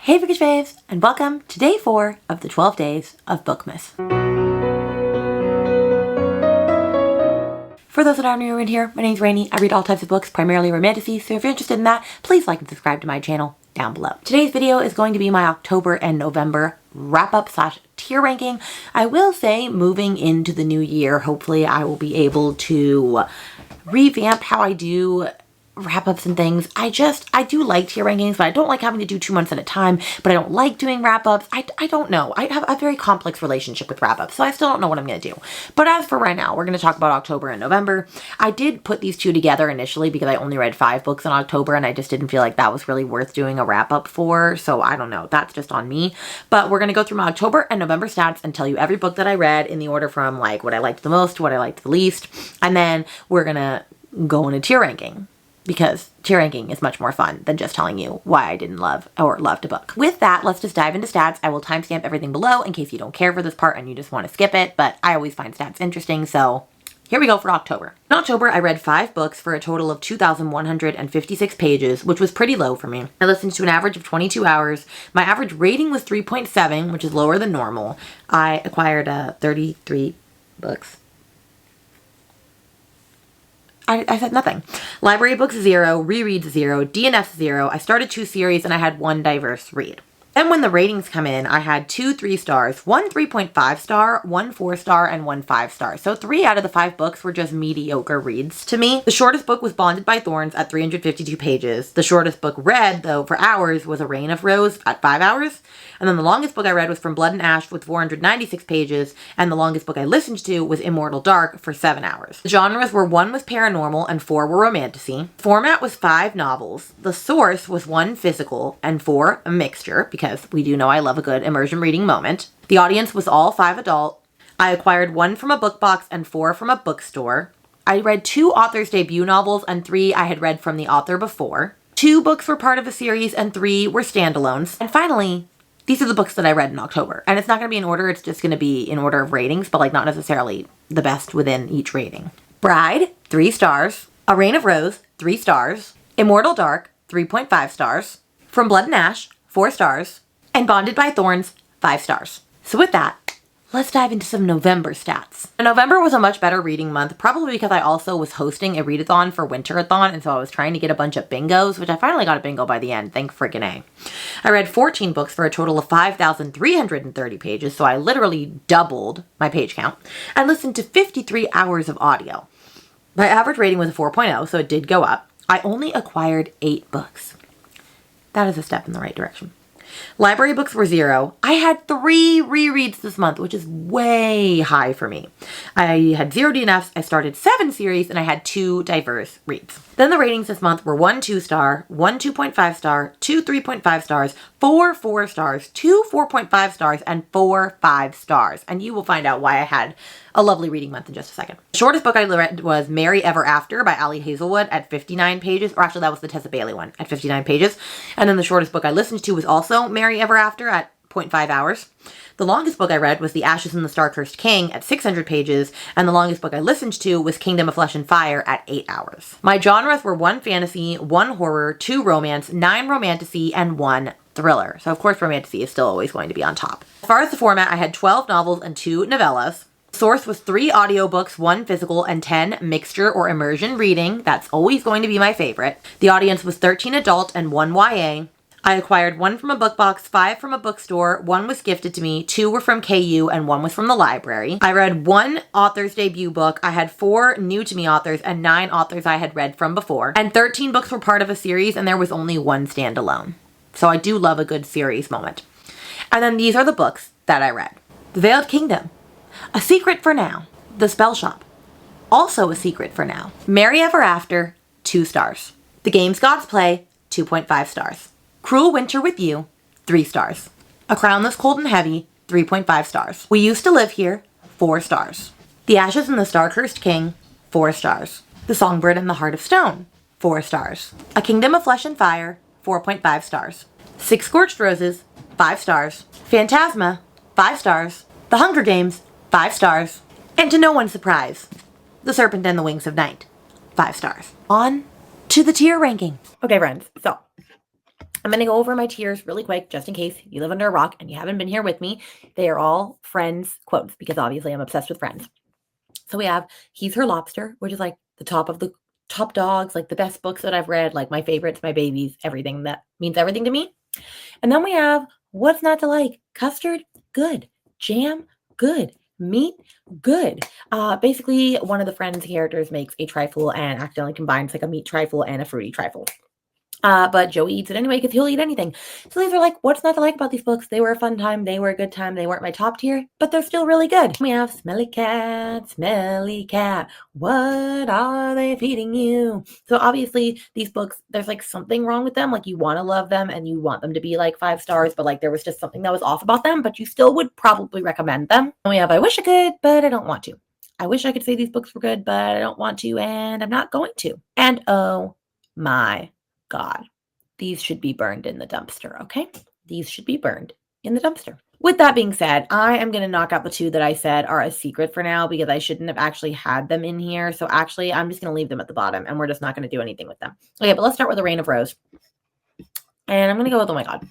Hey Bookish Babes, and welcome to day 4 of the 12 Days of Bookmas. For those that are new in here, my name's Rainy. I read all types of books, primarily romantasy, so if you're interested in that, please like and subscribe to my channel down below. Today's video is going to be my October and November wrap-up / tier ranking. I will say, moving into the new year, hopefully I will be able to revamp how I do wrap-ups and things. I do like tier rankings, but I don't like having to do 2 months at a time, but I don't like doing wrap-ups. I don't know. I have a very complex relationship with wrap-ups, so I still don't know what I'm going to do. But as for right now, we're going to talk about October and November. I did put these two together initially because I only read 5 books in October, and I just didn't feel like that was really worth doing a wrap-up for, so I don't know. That's just on me. But we're going to go through my October and November stats and tell you every book that I read in the order from like what I liked the most to what I liked the least, and then we're going to go into tier ranking, because tier ranking is much more fun than just telling you why I didn't love or loved a book. With that, let's just dive into stats. I will timestamp everything below in case you don't care for this part and you just want to skip it, but I always find stats interesting, so here we go for October. In October, I read 5 books for a total of 2,156 pages, which was pretty low for me. I listened to an average of 22 hours. My average rating was 3.7, which is lower than normal. I acquired 33 books. I said nothing. Library books 0, rereads 0, DNFs 0. I started 2 series and I had 1 diverse read. Then when the ratings come in, I had 2 3 stars, 1 3.5 star, 1 4 star, and 1 5 star. So 3 out of the 5 books were just mediocre reads to me. The shortest book was Bonded by Thorns at 352 pages. The shortest book read, though, for hours was A Rain of Rose at 5 hours. And then the longest book I read was From Blood and Ash with 496 pages. And the longest book I listened to was Immortal Dark for 7 hours. The genres were 1 was paranormal and 4 were romantasy. Format was 5 novels. The source was 1 physical and 4 a mixture, because we do know I love a good immersion reading moment. The audience was all 5 adult. I acquired 1 from a book box and 4 from a bookstore. I read 2 authors' debut novels and 3 I had read from the author before. 2 books were part of a series and 3 were standalones. And finally, these are the books that I read in October. And it's not going to be in order, it's just going to be in order of ratings, but like not necessarily the best within each rating. Bride, 3 stars. A Rain of Rose, 3 stars. Immortal Dark, 3.5 stars. From Blood and Ash, 4 stars. And Bonded by Thorns, 5 stars. So with that, let's dive into some November stats. November was a much better reading month, probably because I also was hosting a readathon for Winterathon, and so I was trying to get a bunch of bingos, which I finally got a bingo by the end, thank friggin' A. I read 14 books for a total of 5,330 pages, so I literally doubled my page count, and listened to 53 hours of audio. My average rating was a 4.0, so it did go up. I only acquired 8 books. That is a step in the right direction. Library books were 0. I had 3 rereads this month, which is way high for me. I had 0 DNFs, I started 7 series, and I had 2 diverse reads. Then the ratings this month were 1 2 star, 1 2.5 star, 2 3.5 stars, 4 4 stars, 2 4.5 stars, and 4 5 stars. And you will find out why I had a lovely reading month in just a second. The shortest book I read was Merry Ever After by Ali Hazelwood at 59 pages, or actually that was the Tessa Bailey one at 59 pages. And then the shortest book I listened to was also Merry Ever After at 0.5 hours. The longest book I read was The Ashes and the Star-Cursed King at 600 pages, and the longest book I listened to was Kingdom of Flesh and Fire at 8 hours. My genres were 1 fantasy, 1 horror, 2 romance, 9 romantasy, and 1 thriller. So of course romantasy is still always going to be on top. As far as the format, I had 12 novels and 2 novellas. Source was 3 audiobooks, 1 physical, and 10 mixture or immersion reading. That's always going to be my favorite. The audience was 13 adult and 1 YA. I acquired 1 from a book box, 5 from a bookstore, 1 was gifted to me, 2 were from KU, and 1 was from the library. I read 1 author's debut book. I had 4 new to me authors and 9 authors I had read from before. And 13 books were part of a series, and there was only 1 standalone. So I do love a good series moment. And then these are the books that I read. The Veiled Kingdom. A Secret for Now. The Spell Shop. Also a secret for now. Merry Ever After, 2 stars. The Games Gods Play, 2.5 stars. Cruel Winter with You, 3 stars. A Crown That's Cold and Heavy, 3.5 stars. We Used to Live Here, 4 stars. The Ashes and the Star-Cursed King, 4 stars. The Songbird and the Heart of Stone, 4 stars. A Kingdom of Flesh and Fire, 4.5 stars. 6 Scorched Roses, 5 stars. Phantasma, 5 stars. The Hunger Games, 5 stars. And to no one's surprise, The Serpent and the Wings of Night, 5 stars. On to the tier ranking. Okay, friends, so I'm going to go over my tiers really quick, just in case you live under a rock and you haven't been here with me. They are all Friends quotes, because obviously I'm obsessed with Friends. So we have He's Her Lobster, which is like the top of the top dogs, like the best books that I've read, like my favorites, my babies, everything that means everything to me. And then we have What's Not to Like? Custard, good. Jam, good. Meat, good. Basically, one of the Friends characters makes a trifle and accidentally combines like a meat trifle and a fruity trifle. But Joey eats it anyway because he'll eat anything. So these are like, what's not to like about these books? They were a fun time. They were a good time. They weren't my top tier, but they're still really good. We have Smelly Cat, Smelly Cat. What are they feeding you? So obviously these books, there's like something wrong with them. Like you want to love them and you want them to be like 5 stars, but like there was just something that was off about them, but you still would probably recommend them. And we have I Wish I Could, but I don't want to. I wish I could say these books were good, but I don't want to, and I'm not going to. And oh my God, these should be burned in the dumpster, okay? These should be burned in the dumpster. With that being said, I am going to knock out the 2 that I said are a secret for now because I shouldn't have actually had them in here. So actually, I'm just going to leave them at the bottom and we're just not going to do anything with them. Okay, but let's start with The Reign of Rose. And I'm going to go with Oh My God.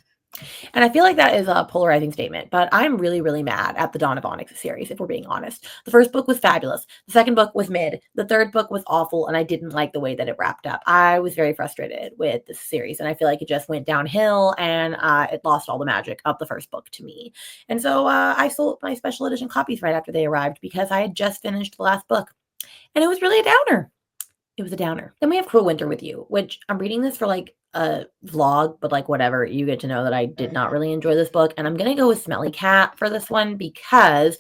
And I feel like that is a polarizing statement, but I'm really, really mad at the Dawn of Onyx series, if we're being honest. The first book was fabulous. The second book was mid. The third book was awful, and I didn't like the way that it wrapped up. I was very frustrated with this series, and I feel like it just went downhill, and it lost all the magic of the first book to me. And so I sold my special edition copies right after they arrived because I had just finished the last book, and it was really a downer. It was a downer. Then we have Cruel Winter with You, which I'm reading this for like a vlog, but like whatever, you get to know that I did not really enjoy this book. And I'm going to go with Smelly Cat for this one because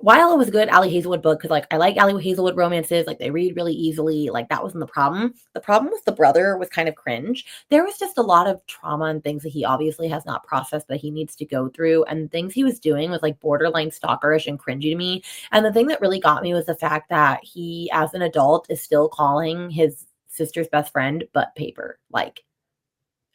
while it was a good Allie Hazelwood book, because like I like Allie Hazelwood romances, like they read really easily, like that wasn't the problem. The problem was the brother was kind of cringe. There was just a lot of trauma and things that he obviously has not processed that he needs to go through, and things he was doing was like borderline stalkerish and cringy to me. And the thing that really got me was the fact that he, as an adult, is still calling his sister's best friend butt paper. Like,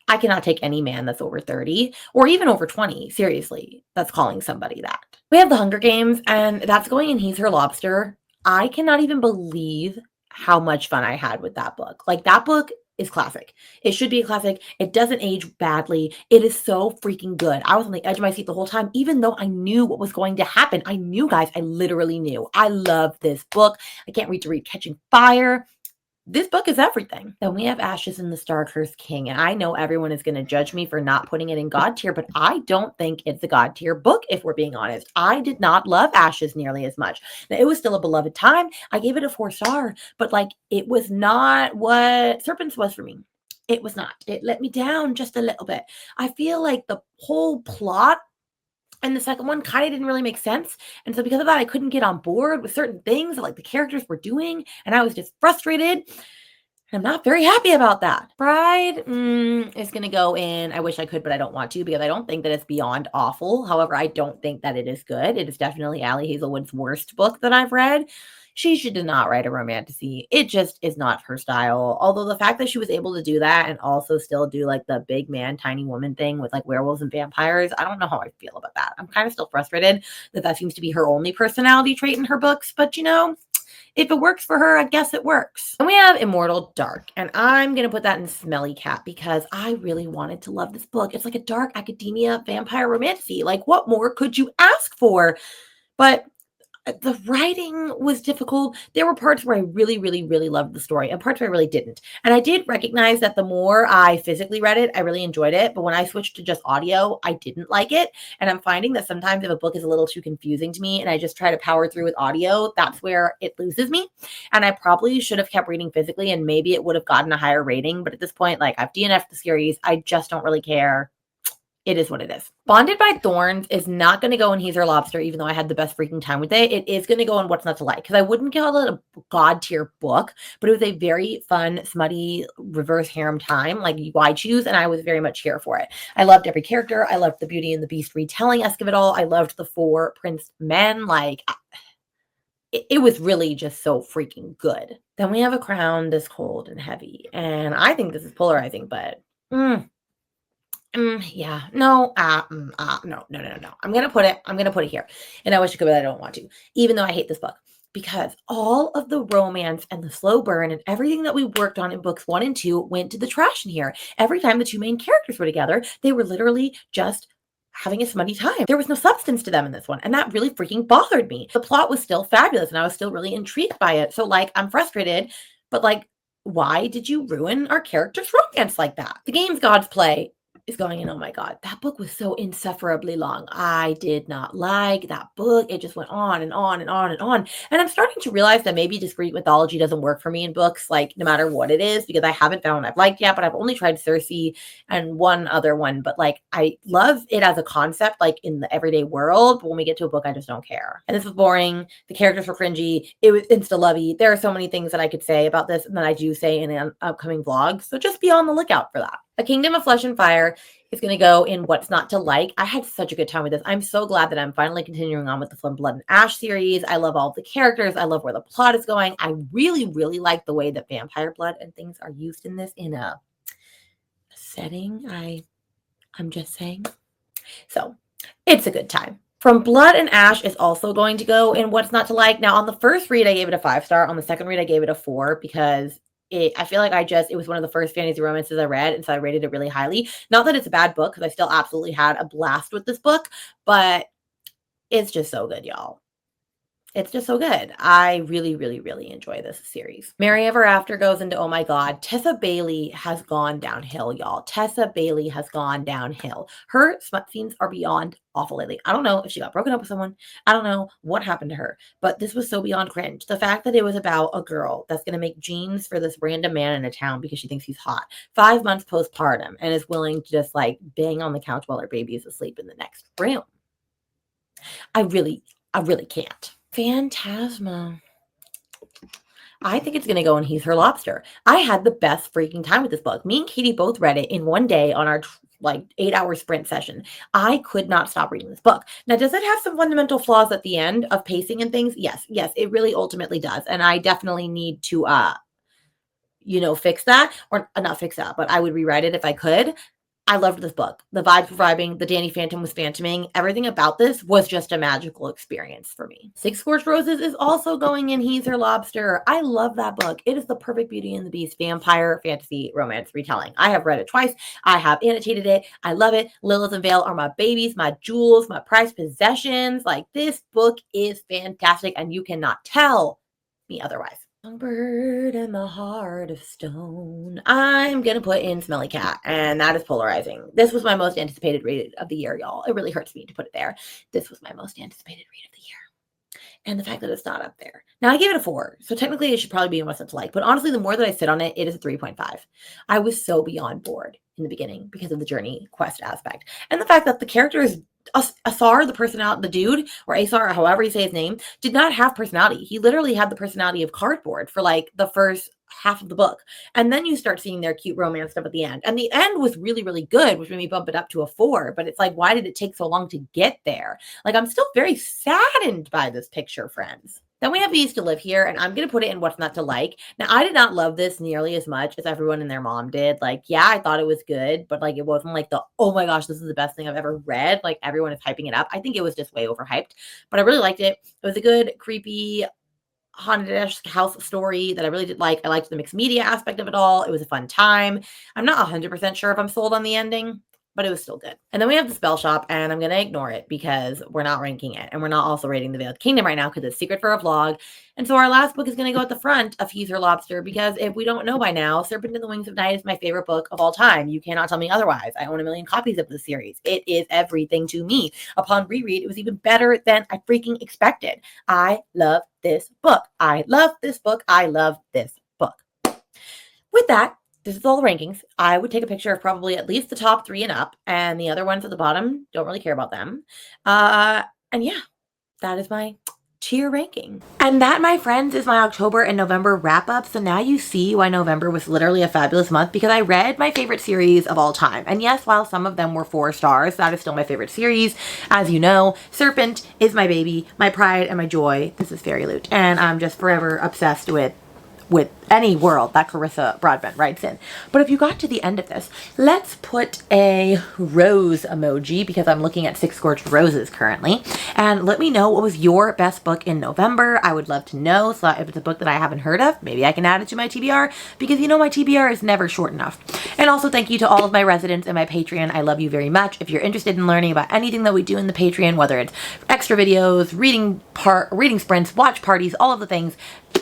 I cannot take any man that's over 30 or even over 20, seriously, that's calling somebody that. We have The Hunger Games, and that's going in He's Her Lobster. I cannot even believe how much fun I had with that book. Like, that book is classic. It should be a classic. It doesn't age badly. It is so freaking good. I was on the edge of my seat the whole time, even though I knew what was going to happen. I knew, guys. I literally knew. I love this book. I can't wait to read Catching Fire. This book is everything. Then we have Ashes in the Star-Cursed King, and I know everyone is going to judge me for not putting it in God tier, but I don't think it's a God tier book, if we're being honest. I did not love Ashes nearly as much. Now, it was still a beloved time. I gave it a 4-star, but like it was not what Serpents was for me. It was not. It let me down just a little bit. I feel like the whole plot and the second one kind of didn't really make sense. And so because of that, I couldn't get on board with certain things that like the characters were doing. And I was just frustrated. And I'm not very happy about that. Bride is going to go in I Wish I Could, but I don't want to because I don't think that it's beyond awful. However, I don't think that it is good. It is definitely Allie Hazelwood's worst book that I've read. She did not write a romantasy. It just is not her style. Although the fact that she was able to do that and also still do like the big man, tiny woman thing with like werewolves and vampires, I don't know how I feel about that. I'm kind of still frustrated that that seems to be her only personality trait in her books. But you know, if it works for her, I guess it works. And we have Immortal Dark, and I'm going to put that in Smelly Cat because I really wanted to love this book. It's like a dark academia vampire romantasy. Like, what more could you ask for? But the writing was difficult. There were parts where I really, really, really loved the story and parts where I really didn't. And I did recognize that the more I physically read it, I really enjoyed it. But when I switched to just audio, I didn't like it. And I'm finding that sometimes if a book is a little too confusing to me and I just try to power through with audio, that's where it loses me. And I probably should have kept reading physically and maybe it would have gotten a higher rating. But at this point, like I've DNF'd the series. I just don't really care. It is what it is. Bonded by Thorns is not going to go in He's Her Lobster, even though I had the best freaking time with it. It is going to go in What's Not to Like, because I wouldn't call it a God tier book, but it was a very fun, smutty, reverse harem time, like Why Choose, and I was very much here for it. I loved every character. I loved the Beauty and the Beast retelling-esque of it all. I loved the 4 prince men. Like, it was really just so freaking good. Then we have A Crown This Cold and Heavy, and I think this is polarizing, but yeah, no, no. I'm gonna put it here. And I wish I could, but I don't want to, even though I hate this book. because all of the romance and the slow burn and everything that we worked on in books 1 and 2 went to the trash in here. Every time the two main characters were together, they were literally just having a smutty time. There was no substance to them in this one, and that really freaking bothered me. The plot was still fabulous, and I was still really intrigued by it. So, like, I'm frustrated, but, like, why did you ruin our character's romance like that? The games gods play is going in. Oh my God, that book was so insufferably long. I did not like that book. It just went on and on and on and on. And I'm starting to realize that maybe discrete mythology doesn't work for me in books, like no matter what it is, because I haven't found one I've liked yet, but I've only tried Circe and one other one. But like, I love it as a concept, like in the everyday world. But when we get to a book, I just don't care. And this was boring. The characters were cringy. It was insta-lovey. There are so many things that I could say about this and that I do say in an upcoming vlog. So just be on the lookout for that. A Kingdom of Flesh and Fire is going to go in What's Not to Like. I had such a good time with this. I'm so glad that I'm finally continuing on with the Flame, Blood, and Ash series. I love all of the characters. I love where the plot is going. I really, really like the way that vampire blood and things are used in this in a setting. I'm just saying. So it's a good time. From Blood and Ash is also going to go in What's Not to Like. Now, on the first read, I gave it a 5-star. On the second read, I gave it a 4 because I feel like it was one of the first fantasy romances I read, and so I rated it really highly. Not that it's a bad book, because I still absolutely had a blast with this book, but it's just so good, y'all. It's just so good. I really, really, really enjoy this series. Mary Ever After goes into, oh my God, Tessa Bailey has gone downhill, y'all. Tessa Bailey has gone downhill. Her smut scenes are beyond awful lately. I don't know if she got broken up with someone. I don't know what happened to her, but this was so beyond cringe. The fact that it was about a girl that's going to make jeans for this random man in a town because she thinks he's hot, 5 months postpartum, and is willing to just like bang on the couch while her baby is asleep in the next room. I really can't. Phantasma. I think it's going to go in He's Her Lobster. I had the best freaking time with this book. Me and Katie both read it in one day on our like 8-hour sprint session. I could not stop reading this book. Now, does it have some fundamental flaws at the end of pacing and things? Yes, it really ultimately does. And I definitely need to, fix that, or not fix that, but I would rewrite it if I could. I loved this book. The vibes were vibing. The Danny Phantom was phantoming. Everything about this was just a magical experience for me. Six Scorched Roses is also going in He's Her Lobster. I love that book. It is the perfect Beauty and the Beast vampire fantasy romance retelling. I have read it twice. I have annotated it. I love it. Lilith and Vale are my babies, my jewels, my prized possessions. Like, this book is fantastic, and you cannot tell me otherwise. Songbird and the Heart of Stone. I'm going to put in Smelly Cat, and that is polarizing. This was my most anticipated read of the year, y'all. It really hurts me to put it there. This was my most anticipated read of the year. And the fact that it's not up there. Now, I gave it a 4, so technically it should probably be in What's Not to Like. But honestly, the more that I sit on it, it is a 3.5. I was so beyond bored in the beginning because of the journey quest aspect. And the fact that the character is Asar, the dude, or Asar, or however you say his name, did not have personality. He literally had the personality of cardboard for like the first half of the book. And then you start seeing their cute romance stuff at the end. And the end was really, really good, which made me bump it up to a 4. But it's like, why did it take so long to get there? Like, I'm still very saddened by this picture, friends. Then we have We Used to Live Here, and I'm going to put it in What's Not to Like. Now, I did not love this nearly as much as everyone and their mom did. Like, yeah, I thought it was good, but like, it wasn't like oh my gosh, this is the best thing I've ever read. Like, everyone is hyping it up. I think it was just way overhyped, but I really liked it. It was a good, creepy, haunted-esque house story that I really did like. I liked the mixed media aspect of it all. It was a fun time. I'm not 100% sure if I'm sold on the ending, but it was still good. And then we have The Spell Shop, and I'm going to ignore it because we're not ranking it. And we're not also rating The Veiled Kingdom right now because it's secret for a vlog. And so our last book is going to go at the front of He's Her Lobster because if we don't know by now, Serpent in the Wings of Night is my favorite book of all time. You cannot tell me otherwise. I own 1 million copies of the series. It is everything to me. Upon reread, it was even better than I freaking expected. I love this book. I love this book. I love this book. With that, this is all the rankings. I would take a picture of probably at least the top 3 and up, and the other ones at the bottom, don't really care about them. And yeah, that is my tier ranking. And that, my friends, is my October and November wrap up. So now you see why November was literally a fabulous month, because I read my favorite series of all time. And yes, while some of them were 4 stars, that is still my favorite series. As you know, Serpent is my baby, my pride and my joy. This is Fairy Loot, and I'm just forever obsessed with with any world that Carissa Broadbent writes in. But if you got to the end of this, let's put a rose emoji because I'm looking at 6 Scorched Roses currently. And let me know what was your best book in November. I would love to know. So if it's a book that I haven't heard of, maybe I can add it to my TBR because you know my TBR is never short enough. And also thank you to all of my residents and my Patreon. I love you very much. If you're interested in learning about anything that we do in the Patreon, whether it's extra videos, reading sprints, watch parties, all of the things,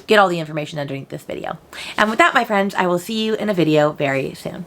get all the information underneath this video. And with that, my friends, I will see you in a video very soon.